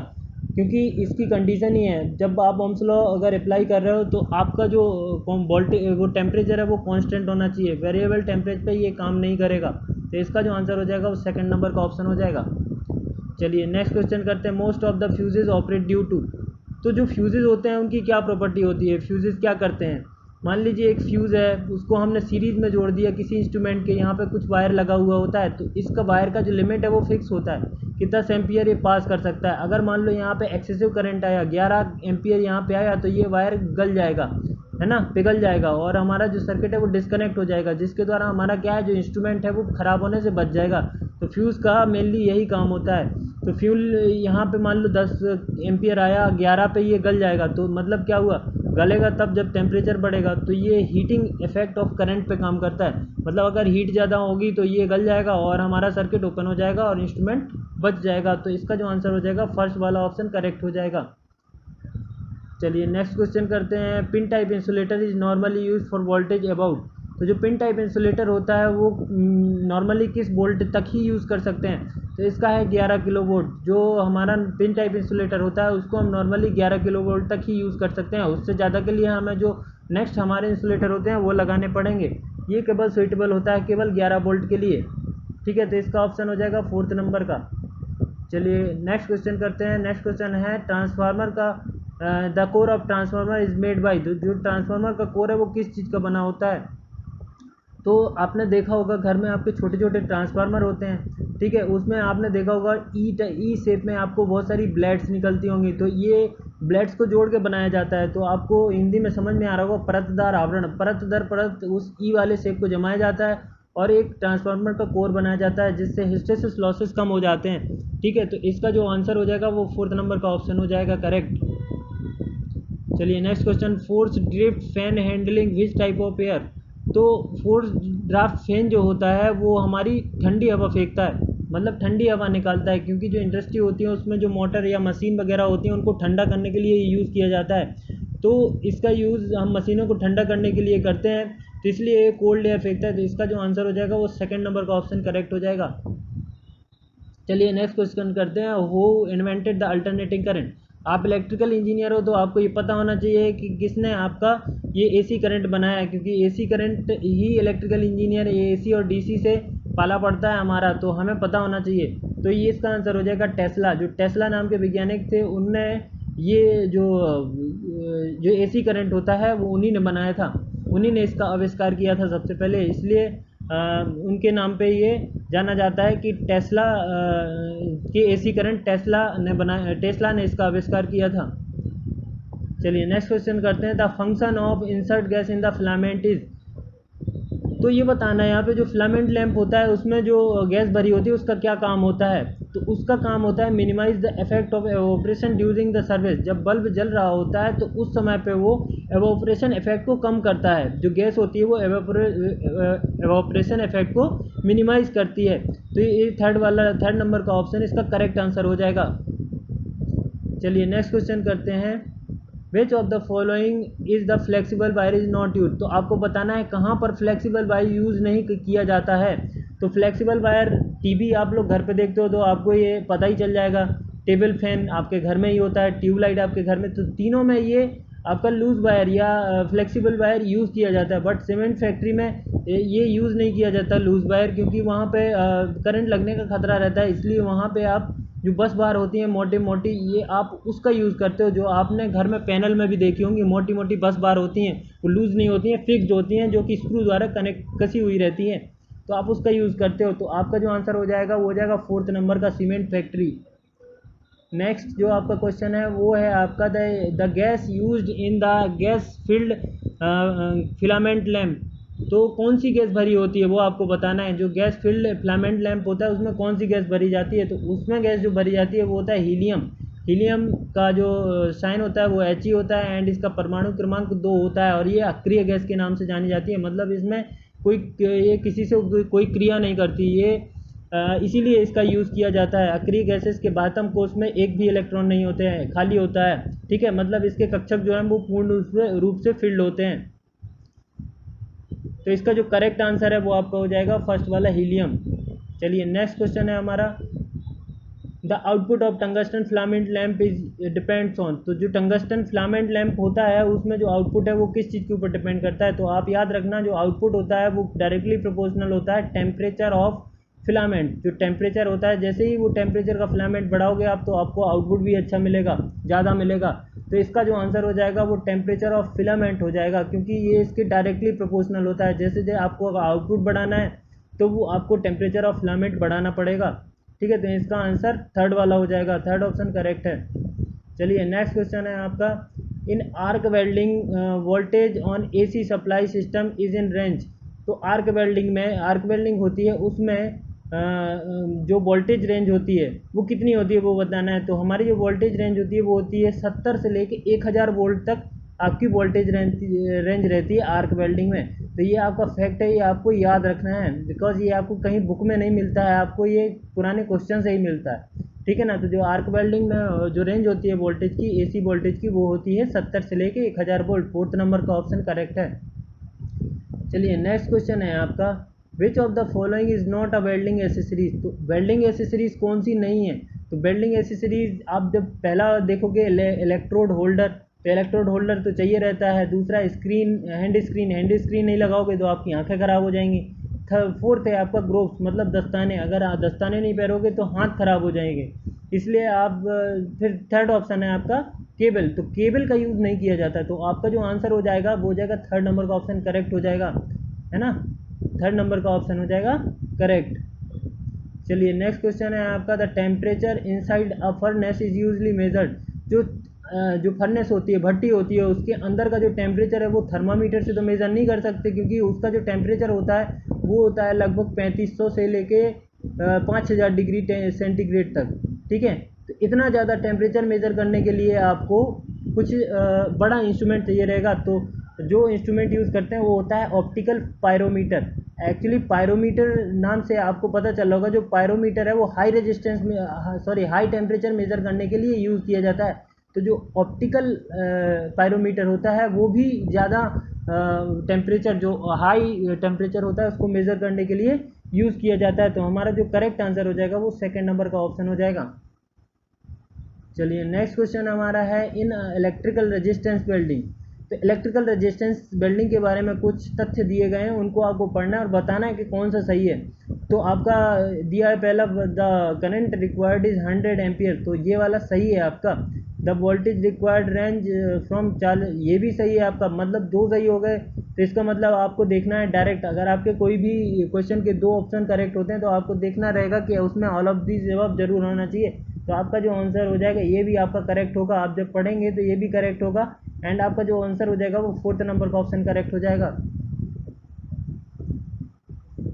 क्योंकि इसकी कंडीशन ही है। जब आप ओम्स लॉ अगर अप्लाई कर रहे हो तो आपका जो वो टेम्परेचर है वो कांस्टेंट होना चाहिए, वेरिएबल टेम्परेचर पे ये काम नहीं करेगा। तो इसका जो आंसर हो जाएगा वो सेकंड नंबर का ऑप्शन हो जाएगा। चलिए नेक्स्ट क्वेश्चन करते हैं, most of the fuses operate due to. तो जो फ्यूजेज होते हैं उनकी क्या प्रॉपर्टी होती है, फ्यूजेज क्या करते हैं? मान लीजिए एक फ्यूज़ है, उसको हमने सीरीज़ में जोड़ दिया किसी इंस्ट्रूमेंट के, यहाँ पे कुछ वायर लगा हुआ होता है, तो इसका वायर का जो लिमिट है वो फिक्स होता है कि 10 एम्पियर ये पास कर सकता है। अगर मान लो यहाँ पे एक्सेसिव करंट आया, 11 एम्पियर यहाँ पे आया, तो ये वायर गल जाएगा, है ना, पिघल जाएगा, और हमारा जो सर्किट है वो डिस्कनेक्ट हो जाएगा, जिसके द्वारा हमारा क्या है, जो इंस्ट्रूमेंट है वो ख़राब होने से बच जाएगा। तो फ्यूज़ का मेनली यही काम होता है। तो फ्यूल यहाँ पे मान लो 10 एम्पियर आया, 11 पे ये गल जाएगा, तो मतलब क्या हुआ, गलेगा तब जब टेम्परेचर बढ़ेगा। तो ये हीटिंग इफेक्ट ऑफ करंट पे काम करता है, मतलब अगर हीट ज़्यादा होगी तो ये गल जाएगा और हमारा सर्किट ओपन हो जाएगा और इंस्ट्रूमेंट बच जाएगा। तो इसका जो आंसर हो जाएगा फर्स्ट वाला ऑप्शन करेक्ट हो जाएगा। चलिए नेक्स्ट क्वेश्चन करते हैं। Pin type insulator is normally use for voltage about. तो जो पिन टाइप इंसुलेटर होता है वो नॉर्मली किस वोल्ट तक ही यूज़ कर सकते हैं, तो इसका है 11 किलो वोल्ट। जो हमारा पिन टाइप इंसुलेटर होता है उसको हम नॉर्मली 11 किलो वोल्ट तक ही यूज़ कर सकते हैं, उससे ज़्यादा के लिए हमें जो नेक्स्ट हमारे इंसुलेटर होते हैं वो लगाने पड़ेंगे। ये केवल सुइटेबल होता है केवल 11 वोल्ट के लिए, ठीक है। तो इसका ऑप्शन हो जाएगा 4th नंबर का। चलिए नेक्स्ट क्वेश्चन करते हैं। नेक्स्ट क्वेश्चन है ट्रांसफार्मर का the core of transformer is made by. जो ट्रांसफार्मर का कोर है वो किस चीज़ का बना होता है, तो आपने देखा होगा घर में आपके छोटे छोटे ट्रांसफार्मर होते हैं, ठीक है, उसमें आपने देखा होगा ई शेप में आपको बहुत सारी ब्लेड्स निकलती होंगी। तो ये ब्लेड्स को जोड़ के बनाया जाता है। तो आपको हिंदी में समझ में आ रहा होगा परतदार आवरण, परत दर परत उस ई वाले शेप को जमाया जाता है और एक ट्रांसफार्मर का कोर बनाया जाता है जिससे हिस्टेरिसिस लॉसेस कम हो जाते हैं, ठीक है। तो इसका जो आंसर हो जाएगा वो 4th नंबर का ऑप्शन हो जाएगा करेक्ट। चलिए next question. Force drift fan handling which type of air. तो फोर्स ड्राफ्ट फैन जो होता है वो हमारी ठंडी हवा फेंकता है, मतलब ठंडी हवा निकालता है, क्योंकि जो इंडस्ट्री होती है उसमें जो मोटर या मशीन वगैरह होती है उनको ठंडा करने के लिए यूज़ किया जाता है। तो इसका यूज़ हम मशीनों को ठंडा करने के लिए करते हैं, तो इसलिए ये कोल्ड एयर फेंकता है। तो इसका जो आंसर हो जाएगा वो 2nd नंबर का ऑप्शन करेक्ट हो जाएगा। चलिए नेक्स्ट क्वेश्चन करते हैं। Who invented the alternating current. आप इलेक्ट्रिकल इंजीनियर हो तो आपको ये पता होना चाहिए कि किसने आपका ये एसी करंट बनाया है, क्योंकि एसी करंट ही इलेक्ट्रिकल इंजीनियर एसी और डीसी से पाला पड़ता है हमारा, तो हमें पता होना चाहिए। तो ये इसका आंसर हो जाएगा टेस्ला। जो टेस्ला नाम के वैज्ञानिक थे उनने ये जो एसी करंट होता है वो उन्हीं ने बनाया था, उन्हीं ने इसका आविष्कार किया था सबसे पहले, इसलिए उनके नाम पे ये जाना जाता है कि टेस्ला के एसी करंट टेस्ला ने इसका आविष्कार किया था। चलिए नेक्स्ट क्वेश्चन करते हैं। The function of insert gas in the filament is. तो ये बताना है यहाँ पे जो फिलामेंट लैंप होता है उसमें जो गैस भरी होती है उसका क्या काम होता है, तो उसका काम होता है minimize the effect of evaporation during the service. जब बल्ब जल रहा होता है तो उस समय पे वो एवोपरेशन इफेक्ट को कम करता है, जो गैस होती है वो एवोपरेशन इफेक्ट को मिनिमाइज करती है। तो ये 3rd नंबर का ऑप्शन इसका करेक्ट आंसर हो जाएगा। चलिए नेक्स्ट क्वेश्चन करते हैं। विच of the following is the flexible wire is not use. तो आपको बताना है कहाँ पर फ्लेक्सिबल वायर यूज़ नहीं किया जाता है। तो फ्लेक्सिबल वायर टीवी आप लोग घर पे देखते हो तो आपको ये पता ही चल जाएगा, टेबल फैन आपके घर में ही होता है, ट्यूबलाइट आपके घर में, तो तीनों में ये आपका लूज वायर या फ्लेक्सिबल वायर यूज़ किया जाता है। बट सीमेंट फैक्ट्री में ये यूज़ नहीं किया जाता लूज वायर, क्योंकि वहाँ पे करंट लगने का खतरा रहता है, इसलिए वहाँ पे आप जो बस बार होती हैं मोटी मोटी ये आप उसका यूज़ करते हो। जो आपने घर में पैनल में भी देखी होंगी मोटी मोटी बस बार होती हैं, वो लूज़ नहीं होती हैं, फिक्स्ड होती हैं, जो कि स्क्रू द्वारा कसी हुई रहती हैं, तो आप उसका यूज़ करते हो। तो आपका जो आंसर हो जाएगा वो हो जाएगा 4th नंबर का सीमेंट फैक्ट्री। नेक्स्ट जो आपका क्वेश्चन है वो है आपका the gas used in the gas filled filament lamp. तो कौन सी गैस भरी होती है वो आपको बताना है। जो गैस फिल्ड फिलामेंट लैंप होता है उसमें कौन सी गैस भरी जाती है, तो उसमें गैस जो भरी जाती है वो होता है हीलियम। हीलियम का जो साइन होता है वो He होता है एंड इसका परमाणु क्रमांक 2 होता है और ये अक्रिय गैस के नाम से जानी जाती है। मतलब इसमें ये किसी से कोई क्रिया नहीं करती, ये इसीलिए इसका यूज़ किया जाता है। अक्रिय गैसेस के बातम कोष में एक भी इलेक्ट्रॉन नहीं होते हैं, खाली होता है, ठीक है। मतलब इसके कक्षक जो हैं वो पूर्ण रूप से फिल्ड होते हैं। तो इसका जो करेक्ट आंसर है वो आपका हो जाएगा फर्स्ट वाला हीलियम। चलिए नेक्स्ट क्वेश्चन है हमारा। The output of tungsten filament lamp is depends on. तो जो टंगस्टन फिलामेंट लैंप होता है उसमें जो आउटपुट है वो किस चीज़ के ऊपर डिपेंड करता है, तो आप याद रखना जो आउटपुट होता है वो डायरेक्टली प्रोपोर्शनल होता है टेम्परेचर ऑफ फिलामेंट। जो टेम्परेचर होता है, जैसे ही वो टेम्परेचर का फिलामेंट बढ़ाओगे आप तो आपको आउटपुट भी अच्छा मिलेगा, ज़्यादा मिलेगा। तो इसका जो आंसर हो जाएगा वो टेम्परेचर ऑफ फिलामेंट हो जाएगा, क्योंकि ये इसके डायरेक्टली प्रोपोर्शनल होता है। जैसे जैसे आपको आउटपुट बढ़ाना है तो वो आपको टेम्परेचर ऑफ फिलामेंट बढ़ाना पड़ेगा, ठीक है। तो इसका आंसर 3rd वाला हो जाएगा, 3rd ऑप्शन करेक्ट है। चलिए नेक्स्ट क्वेश्चन है आपका। In arc welding voltage on AC supply system is in range. तो आर्क वेल्डिंग में, आर्क वेल्डिंग होती है उसमें जो वोल्टेज रेंज होती है वो कितनी होती है वो बताना है। तो हमारी जो वोल्टेज रेंज होती है वो होती है 70 से लेके 1000 वोल्ट तक आपकी वोल्टेज रेंज रहती है आर्क वेल्डिंग में। तो ये आपका फैक्ट है, ये आपको याद रखना है, बिकॉज ये आपको कहीं बुक में नहीं मिलता है, आपको ये पुराने क्वेश्चन से ही मिलता है, ठीक है ना। तो जो आर्क वेल्डिंग में जो रेंज होती है वोल्टेज की, AC वोल्टेज की, वो होती है 70 से लेके 1000 वोल्ट। 4th नंबर का ऑप्शन करेक्ट है। चलिए नेक्स्ट क्वेश्चन है आपका, which of the following is not a welding accessories. तो वेल्डिंग एसेसरीज कौन सी नहीं है। तो वेल्डिंग एसेसरीज आप जब पहला देखोगे इलेक्ट्रोड होल्डर, तो इलेक्ट्रोड होल्डर तो चाहिए रहता है। दूसरा स्क्रीन, हैंड स्क्रीन नहीं लगाओगे तो आपकी आंखें खराब हो जाएंगी। 4th है आपका ग्रोव्स, मतलब दस्ताने, अगर आप दस्ताने नहीं पहनोगे तो हाथ खराब हो जाएंगे, इसलिए आप फिर 3rd ऑप्शन है आपका केबल। तो केबल का यूज़ नहीं किया जाता, तो आपका जो आंसर हो जाएगा वो हो जाएगा 3rd नंबर का ऑप्शन करेक्ट हो जाएगा, है ना। 3rd नंबर का ऑप्शन हो जाएगा करेक्ट। चलिए नेक्स्ट क्वेश्चन है आपका, the temperature inside a furnace is usually measured. जो फर्नेस होती है, भट्टी होती है, उसके अंदर का जो टेम्परेचर है वो थर्मामीटर से तो मेज़र नहीं कर सकते, क्योंकि उसका जो टेम्परेचर होता है वो होता है लगभग 3500 से लेके 5000 डिग्री सेंटीग्रेड तक, ठीक है। तो इतना ज़्यादा टेम्परेचर मेज़र करने के लिए आपको कुछ बड़ा इंस्ट्रूमेंट चाहिए रहेगा। तो जो इंस्ट्रूमेंट यूज़ करते हैं वो होता है ऑप्टिकल पायरोमीटर। एक्चुअली पायरोमीटर नाम से आपको पता चल होगा, जो पायरोमीटर है वो हाई रेजिस्टेंस में, हाई टेम्परेचर मेज़र करने के लिए यूज़ किया जाता है। तो जो ऑप्टिकल पायरोमीटर होता है वो भी ज़्यादा टेम्परेचर, जो हाई टेम्परेचर होता है उसको मेज़र करने के लिए यूज़ किया जाता है। तो हमारा जो करेक्ट आंसर हो जाएगा वो 2nd नंबर का ऑप्शन हो जाएगा। चलिए नेक्स्ट क्वेश्चन हमारा है, इन इलेक्ट्रिकल रेजिस्टेंस वेल्डिंग। तो इलेक्ट्रिकल रेजिस्टेंस वेल्डिंग के बारे में कुछ तथ्य दिए गए हैं, उनको आपको पढ़ना है और बताना है कि कौन सा सही है। तो आपका दिया है पहला, the current required is 100 ampere, तो ये वाला सही है आपका। The voltage required range from चाल, ये भी सही है आपका, मतलब 2 सही हो गए। तो इसका मतलब आपको देखना है डायरेक्ट, अगर आपके कोई भी क्वेश्चन के 2 ऑप्शन करेक्ट होते हैं तो आपको देखना रहेगा कि उसमें ऑल ऑफ दीज जवाब जरूर होना चाहिए। तो आपका जो आंसर हो जाएगा ये भी आपका करेक्ट होगा, आप जब पढ़ेंगे तो ये भी करेक्ट होगा, एंड आपका जो आंसर हो जाएगा वो 4th नंबर का ऑप्शन करेक्ट हो जाएगा।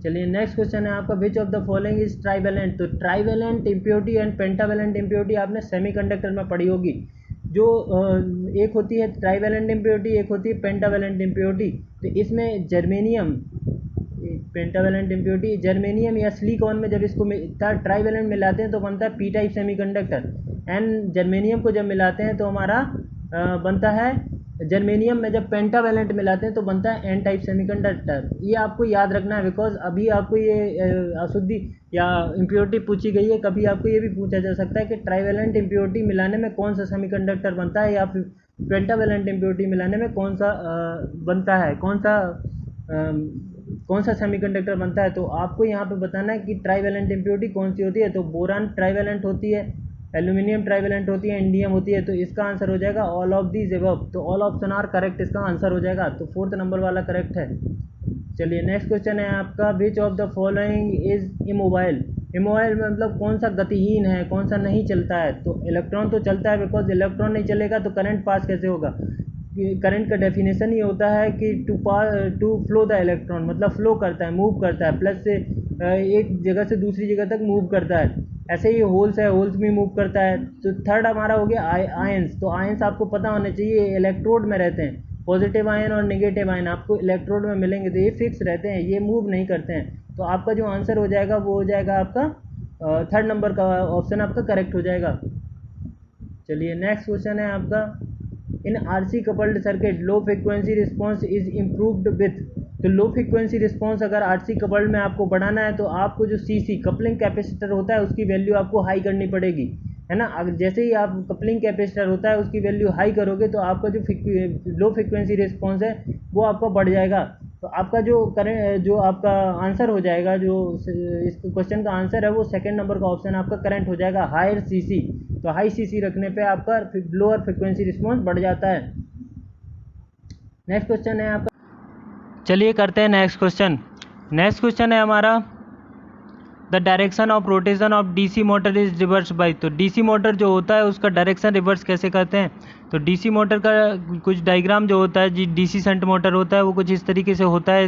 चलिए नेक्स्ट क्वेश्चन है आपका, which of the following is trivalent. तो trivalent impurity and pentavalent impurity आपने सेमीकंडक्टर में पढ़ी होगी। जो एक होती है ट्राइवेलेंट इम्प्योरिटी, एक होती है पेंटावेलेंट इम्प्योरिटी। तो इसमें जर्मेनियम, पेंटावेलेंट इम्प्योरिटी, जर्मेनियम या सिलिकॉन में जब इसको ट्राइवेलेंट मिलाते हैं तो बनता है P type semiconductor, and germanium को जब मिलाते हैं तो हमारा बनता है, जर्मेनियम में जब पेंटावेलेंट मिलाते हैं तो बनता है एन टाइप सेमीकंडक्टर। ये आपको याद रखना है, बिकॉज अभी आपको ये अशुद्धि या इम्प्योरिटी पूछी गई है, कभी आपको ये भी पूछा जा सकता है कि ट्राइवेलेंट इम्प्योरिटी मिलाने में कौन सा सेमीकंडक्टर बनता है, या फिर पेंटावेलेंट इम्प्योरिटी मिलाने में कौन सा बनता है, कौन सा सेमीकंडक्टर बनता है। तो आपको यहाँ पे बताना है कि ट्राइवेलेंट इम्प्योरिटी कौन सी होती है। तो बोरान ट्राइवेलेंट होती है, एल्यूमिनियम ट्राइवेलेंट होती है, इंडियम होती है। तो इसका आंसर हो जाएगा ऑल ऑफ दीज अबव। तो ऑल ऑप्शन आर करेक्ट इसका आंसर हो जाएगा। तो 4th नंबर वाला करेक्ट है। चलिए नेक्स्ट क्वेश्चन है आपका, which of the following is immobile. Immobile मतलब कौन सा गतिहीन है, कौन सा नहीं चलता है। तो इलेक्ट्रॉन तो चलता है, बिकॉज इलेक्ट्रॉन नहीं चलेगा तो करंट पास कैसे होगा। करंट का डेफिनेशन ही होता है कि टू फ्लो द इलेक्ट्रॉन, मतलब फ्लो करता है, मूव करता है, प्लस से एक जगह से दूसरी जगह तक मूव करता है। ऐसे ही होल्स है, होल्स भी मूव करता है। तो 3rd हमारा हो गया आयंस। तो आयंस आपको पता होने चाहिए, इलेक्ट्रोड में रहते हैं। पॉजिटिव आयन और नेगेटिव आयन आपको इलेक्ट्रोड में मिलेंगे, तो ये फिक्स रहते हैं, ये मूव नहीं करते हैं। तो आपका जो आंसर हो जाएगा वो हो जाएगा आपका 3rd नंबर का ऑप्शन आपका करेक्ट हो जाएगा। चलिए नेक्स्ट क्वेश्चन है आपका, इन RC coupled circuit low frequency response is improved with. तो लो फ्रिक्वेंसी रिस्पॉन्स अगर RC कपल्ड में आपको बढ़ाना है तो आपको जो CC कपलिंग कैपेसिटर होता है उसकी वैल्यू आपको हाई करनी पड़ेगी, है ना। जैसे ही आप कपलिंग कैपेसिटर होता है उसकी वैल्यू हाई करोगे तो आपका जो लो फ्रिक्वेंसी रिस्पॉन्स है वो आपका बढ़ जाएगा। तो आपका जो आपका आंसर हो जाएगा, जो इस क्वेश्चन का आंसर है वो 2nd नंबर का ऑप्शन आपका करेक्ट हो जाएगा, हायर CC। तो हाई CC रखने पे आपका लोअर फ्रिक्वेंसी रिस्पॉन्स बढ़ जाता है। नेक्स्ट क्वेश्चन है आपका, चलिए करते हैं नेक्स्ट क्वेश्चन। नेक्स्ट क्वेश्चन है हमारा, the direction of rotation of DC motor is reverse by. तो DC मोटर जो होता है उसका डायरेक्शन रिवर्स कैसे करते हैं। तो DC मोटर का कुछ डायग्राम जो होता है, DC शंट मोटर होता है वो कुछ इस तरीके से होता है,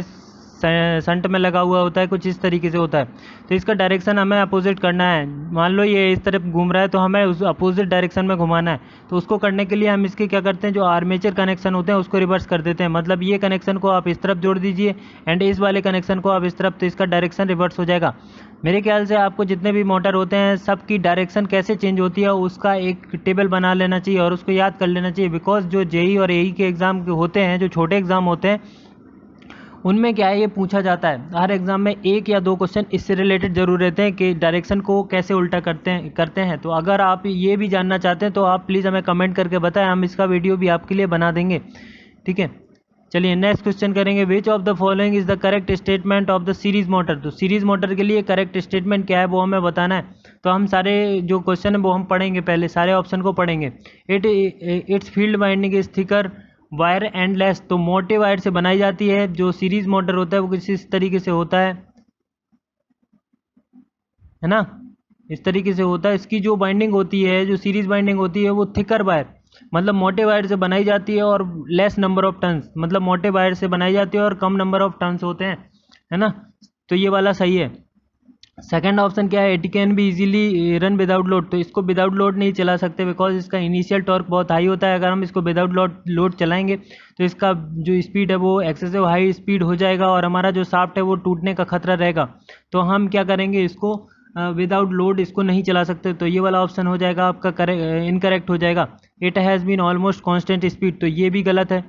संट में लगा हुआ होता है, कुछ इस तरीके से होता है। तो इसका डायरेक्शन हमें अपोजिट करना है। मान लो ये इस तरफ घूम रहा है तो हमें उस अपोजिट डायरेक्शन में घुमाना है। तो उसको करने के लिए हम इसके क्या करते हैं, जो आर्मेचर कनेक्शन होते हैं उसको रिवर्स कर देते हैं। मतलब ये कनेक्शन को आप इस तरफ जोड़ दीजिए एंड इस वाले कनेक्शन को आप इस तरफ, तो इसका डायरेक्शन रिवर्स हो जाएगा। मेरे ख्याल से आपको जितने भी मोटर होते हैं सबकी डायरेक्शन कैसे चेंज होती है उसका एक टेबल बना लेना चाहिए और उसको याद कर लेना चाहिए। बिकॉज जो जेई और एई के एग्ज़ाम होते हैं, जो छोटे एग्ज़ाम होते हैं, उनमें क्या है, ये पूछा जाता है हर एग्ज़ाम में 1 या 2 क्वेश्चन इससे रिलेटेड जरूर रहते हैं कि डायरेक्शन को कैसे उल्टा करते हैं। तो अगर आप ये भी जानना चाहते हैं तो आप प्लीज़ हमें कमेंट करके बताएं, हम इसका वीडियो भी आपके लिए बना देंगे। ठीक है, चलिए नेक्स्ट क्वेश्चन करेंगे। विच of the following is the correct statement of the series motor. तो सीरीज मोटर के लिए करेक्ट स्टेटमेंट क्या है वो हमें बताना है। तो हम सारे जो क्वेश्चन है वो हम पढ़ेंगे, पहले सारे ऑप्शन को पढ़ेंगे। It's field winding is thicker wire and less. तो मोटे वायर से बनाई जाती है। जो सीरीज मोटर होता है वो किसी इस तरीके से होता है ना, इस तरीके से होता है। इसकी जो बाइंडिंग होती है, जो सीरीज बाइंडिंग होती है, वो थिकर वायर मतलब मोटे वायर से बनाई जाती है और लेस नंबर ऑफ टर्न्स मतलब मोटे वायर से बनाई जाती है और कम नंबर ऑफ टर्न्स होते हैं, है ना। तो ये वाला सही है। सेकंड ऑप्शन क्या है, it can be easily run without load. तो इसको विदाउट लोड नहीं चला सकते बिकॉज इसका इनिशियल टॉर्क बहुत हाई होता है। अगर हम इसको विदाउट लोड चलाएंगे तो इसका जो स्पीड है वो एक्सेसिव हाई स्पीड हो जाएगा और हमारा जो शाफ्ट है वो टूटने का खतरा रहेगा। तो हम क्या करेंगे, इसको विदाउट लोड इसको नहीं चला सकते। तो ये वाला ऑप्शन हो जाएगा आपका इनकरेक्ट हो जाएगा। It has been almost constant speed, तो ये भी गलत है।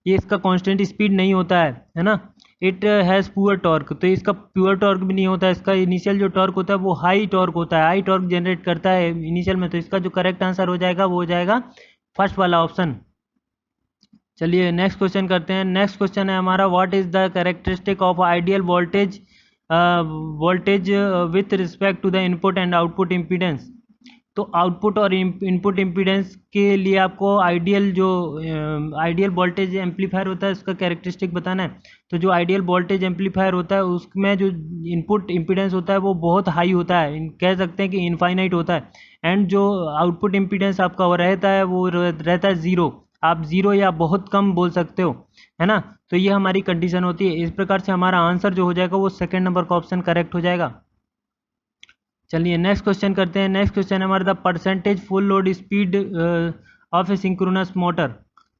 ये इसका कांस्टेंट स्पीड नहीं होता है ना। इट हैज़ पुअर टॉर्क, तो इसका प्योर टॉर्क भी नहीं होता है। इसका इनिशियल जो टॉर्क होता है वो हाई टॉर्क होता है, हाई टॉर्क जनरेट करता है इनिशियल में। तो इसका जो करेक्ट आंसर हो जाएगा वो हो जाएगा फर्स्ट वाला ऑप्शन। चलिए नेक्स्ट क्वेश्चन करते हैं। नेक्स्ट क्वेश्चन है हमारा, what is the characteristic of ideal voltage with respect to the input and output impedance. तो आउटपुट और इनपुट इम्पीडेंस के लिए आपको आइडियल वोल्टेज एम्पलीफायर होता है उसका कैरेक्टरिस्टिक बताना है। तो जो आइडियल वोल्टेज एम्पलीफायर होता है उसमें जो इनपुट इम्पीडेंस होता है वो बहुत हाई होता है, कह सकते हैं कि इनफाइनाइट होता है। एंड जो आउटपुट इम्पीडेंस आपका वो रहता है वो रहता है ज़ीरो। आप ज़ीरो या बहुत कम बोल सकते हो, है ना। तो ये हमारी कंडीशन होती है। इस प्रकार से हमारा आंसर जो हो जाएगा वो सेकेंड नंबर का ऑप्शन करेक्ट हो जाएगा। चलिए नेक्स्ट क्वेश्चन करते हैं। नेक्स्ट क्वेश्चन है हमारा, the percentage full load speed of a synchronous motor.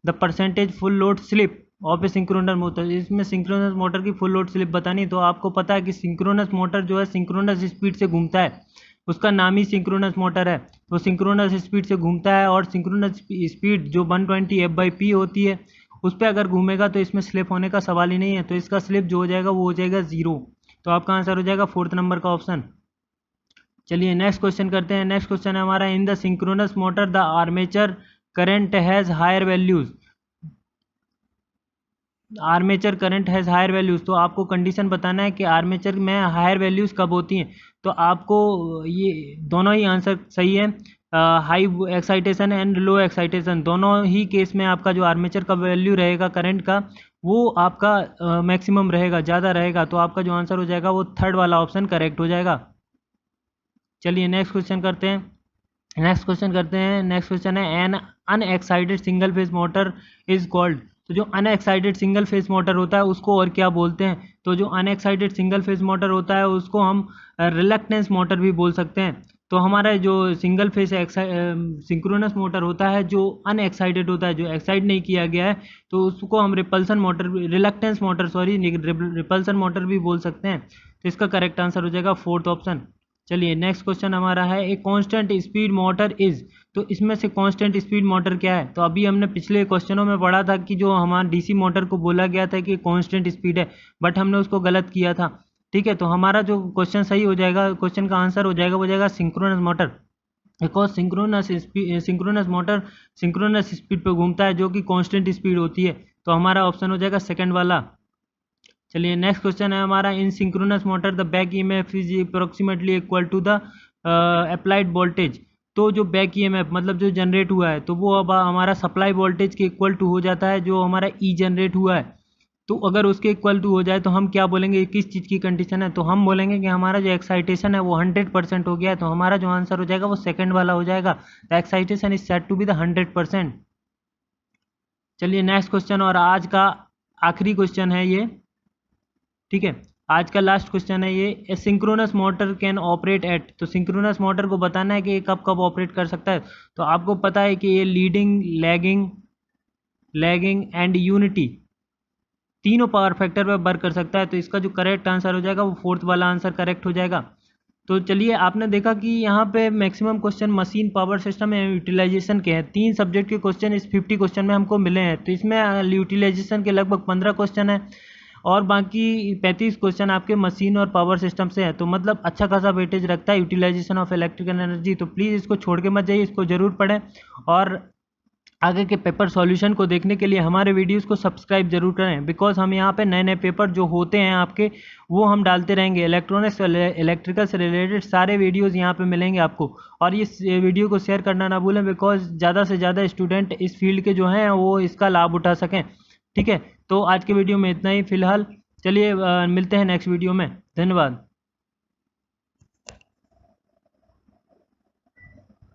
The percentage full load slip of a synchronous motor. इसमें सिंक्रोनस मोटर की फुल लोड स्लिप बतानी। तो आपको पता है कि सिंक्रोनस मोटर जो है सिंक्रोनस स्पीड से घूमता है, उसका नाम ही सिंक्रोनस मोटर है। तो सिंक्रोनस स्पीड से घूमता है और सिंक्रोनस स्पीड जो 120 F/P होती है उस पर अगर घूमेगा तो इसमें स्लिप होने का सवाल ही नहीं है। तो इसका स्लिप जो हो जाएगा वो हो जाएगा 0। तो आपका आंसर हो जाएगा फोर्थ नंबर का ऑप्शन। चलिए नेक्स्ट क्वेश्चन करते हैं। नेक्स्ट क्वेश्चन है हमारा, in the synchronous motor the armature current has higher values. Armature current has higher values. तो आपको कंडीशन बताना है कि आर्मेचर में हायर वैल्यूज कब होती हैं। तो आपको ये दोनों ही आंसर सही है। High excitation and low excitation दोनों ही केस में आपका जो आर्मेचर का वैल्यू रहेगा करंट का वो आपका मैक्सिमम रहेगा, ज़्यादा रहेगा। तो आपका जो आंसर हो जाएगा वो थर्ड वाला ऑप्शन करेक्ट हो जाएगा। चलिए नेक्स्ट क्वेश्चन करते हैं। नेक्स्ट क्वेश्चन है, an unexcited single phase motor is called. तो जो अनएक्साइटेड सिंगल फेज मोटर होता है उसको और क्या बोलते हैं। तो जो अनएक्साइटेड सिंगल फेज मोटर होता है उसको हम रिलक्टेंस मोटर भी बोल सकते हैं। तो हमारा जो सिंगल फेज सिंक्रोनस मोटर होता है जो अनएक्साइटेड होता है, जो एक्साइट नहीं किया गया है, तो उसको हम रिलक्टेंस मोटर भी बोल सकते हैं। तो इसका करेक्ट आंसर हो जाएगा फोर्थ ऑप्शन। चलिए नेक्स्ट क्वेश्चन हमारा है, a constant speed motor is. तो इसमें से कांस्टेंट स्पीड मोटर क्या है। तो अभी हमने पिछले क्वेश्चनों में पढ़ा था कि जो हमारा डीसी मोटर को बोला गया था कि कांस्टेंट स्पीड है, बट हमने उसको गलत किया था। ठीक है, तो हमारा जो क्वेश्चन सही हो जाएगा, क्वेश्चन का आंसर हो जाएगा वो जाएगा synchronous motor. Because synchronous motor synchronous speed पर घूमता है जो कि कांस्टेंट स्पीड होती है। तो हमारा ऑप्शन हो जाएगा सेकेंड वाला। चलिए नेक्स्ट क्वेश्चन है हमारा, in synchronous motor the back EMF is approximately equal to the applied voltage. तो जो बैक ईएमएफ मतलब जो जनरेट हुआ है तो वो अब हमारा सप्लाई वोल्टेज के इक्वल टू हो जाता है जो हमारा ई जनरेट हुआ है। तो अगर उसके इक्वल टू हो जाए तो हम क्या बोलेंगे, किस चीज़ की कंडीशन है। तो हम बोलेंगे कि हमारा जो एक्साइटेशन है वो 100% हो गया है। तो हमारा जो आंसर हो जाएगा वो सेकंड वाला हो जाएगा। The excitation is set to be the 100%। चलिए नेक्स्ट क्वेश्चन और आज का आखिरी क्वेश्चन है ये, ठीक है, आज का लास्ट क्वेश्चन है ये, synchronous motor can operate at, तो सिंक्रोनस मोटर को बताना है कि ये कब कब ऑपरेट कर सकता है। तो आपको पता है कि ये लीडिंग, लैगिंग एंड यूनिटी तीनों पावर फैक्टर पर वर्क कर सकता है। तो इसका जो करेक्ट आंसर हो जाएगा वो फोर्थ वाला आंसर करेक्ट हो जाएगा। तो चलिए, आपने देखा कि यहाँ पे maximum question machine, power system and utilization के हैं। 3 सब्जेक्ट के क्वेश्चन इस 50 क्वेश्चन में हमको मिले हैं। तो इसमें यूटिलाइजेशन के लगभग 15 क्वेश्चन है और बाकी 35 क्वेश्चन आपके मशीन और पावर सिस्टम से है। तो मतलब अच्छा खासा वेटेज रखता है यूटिलाइजेशन ऑफ इलेक्ट्रिकल एनर्जी। तो प्लीज़ इसको छोड़ के मत जाइए, इसको ज़रूर पढ़ें और आगे के पेपर सॉल्यूशन को देखने के लिए हमारे वीडियोस को सब्सक्राइब जरूर करें, बिकॉज हम यहाँ पे नए नए पेपर जो होते हैं आपके, वो हम डालते रहेंगे। इलेक्ट्रॉनिक्स, इलेक्ट्रिकल से रिलेटेड सारे वीडियोस यहाँ पे मिलेंगे आपको। और इस वीडियो को शेयर करना ना भूलें, बिकॉज ज़्यादा से ज़्यादा स्टूडेंट इस फील्ड के जो हैं वो इसका लाभ उठा सकें। ठीक है, तो आज के वीडियो में इतना ही फिलहाल। चलिए मिलते हैं नेक्स्ट वीडियो में। धन्यवाद।